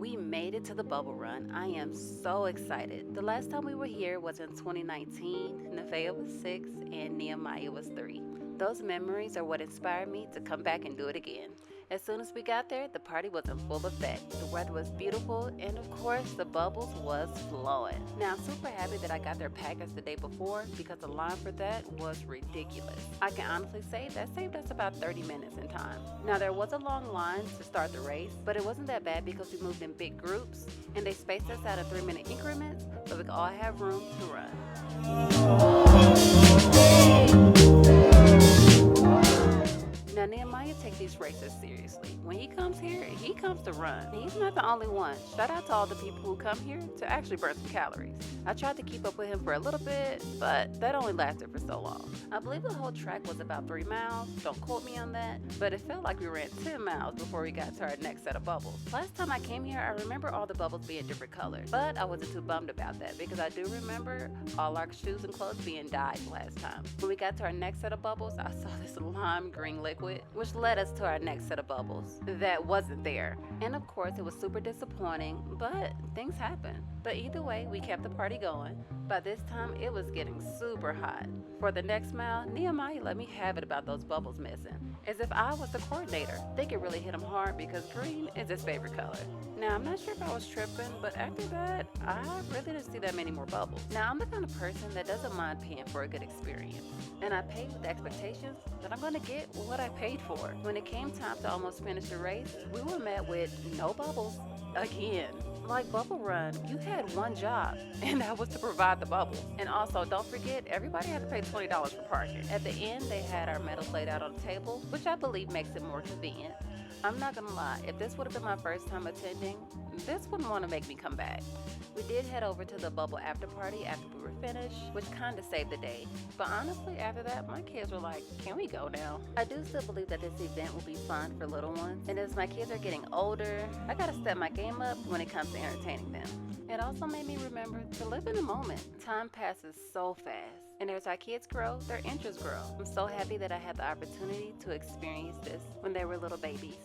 We made it to the bubble run. I am so excited. The last time we were here was in 2019. Nevaeh was 6 and Nehemiah was 3. Those memories are what inspired me to come back and do it again. As soon as we got there, the party was in full effect. The weather was beautiful, and of course, the bubbles was flowing. Now, I'm super happy that I got their package the day before because the line for that was ridiculous. I can honestly say that saved us about 30 minutes in time. Now, there was a long line to start the race, but it wasn't that bad because we moved in big groups and they spaced us out in 3-minute increments so we could all have room to run. Now, Nehemiah takes these races seriously. When he comes here, he comes to run. He's not the only one. Shout out to all the people who come here to actually burn some calories. I tried to keep up with him for a little bit, but that only lasted for so long. I believe the whole track was about 3 miles. Don't quote me on that, but it felt like we ran 10 miles before we got to our next set of bubbles. Last time I came here, I remember all the bubbles being different colors, but I wasn't too bummed about that because I do remember all our shoes and clothes being dyed last time. When we got to our next set of bubbles, I saw this lime green liquid, which led us to our next set of bubbles that wasn't there. And of course, it was super disappointing, but things happen. But either way, we kept the party going. By this time, it was getting super hot. For the next mile, Nehemiah let me have it about those bubbles missing, as if I was the coordinator. I think it really hit him hard because green is his favorite color. Now, I'm not sure if I was tripping, but after that, I really didn't see that many more bubbles. Now, I'm the kind of person that doesn't mind paying for a good experience, and I paid with the expectations that I'm going to get what I paid for. When it came time to almost finish the race, we were met with no bubbles again. Like Bubble Run, you had one job, and that was to provide the bubbles. And also, don't forget, everybody had to pay $20 for parking. At the end, they had our medals laid out on the table, which I believe makes it more convenient. I'm not gonna lie, if this would have been my first time attending, this wouldn't want to make me come back. We did head over to the bubble after party after we were finished, which kind of saved the day. But honestly, after that, my kids were like, can we go now? I do still believe that this event will be fun for little ones, and as my kids are getting older, I gotta step my game up when it comes to entertaining them. It also made me remember to live in the moment. Time passes so fast, and as our kids grow, their interests grow. I'm so happy that I had the opportunity to experience this when they were little babies.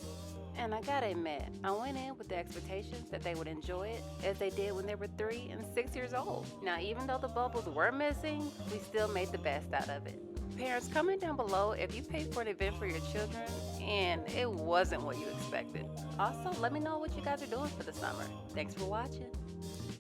And I gotta admit, I went in with the expectations that they would enjoy it as they did when they were 3 and 6 years old. Now, even though the bubbles were missing, we still made the best out of it. Parents, comment down below if you paid for an event for your children and it wasn't what you expected. Also, let me know what you guys are doing for the summer. Thanks for watching.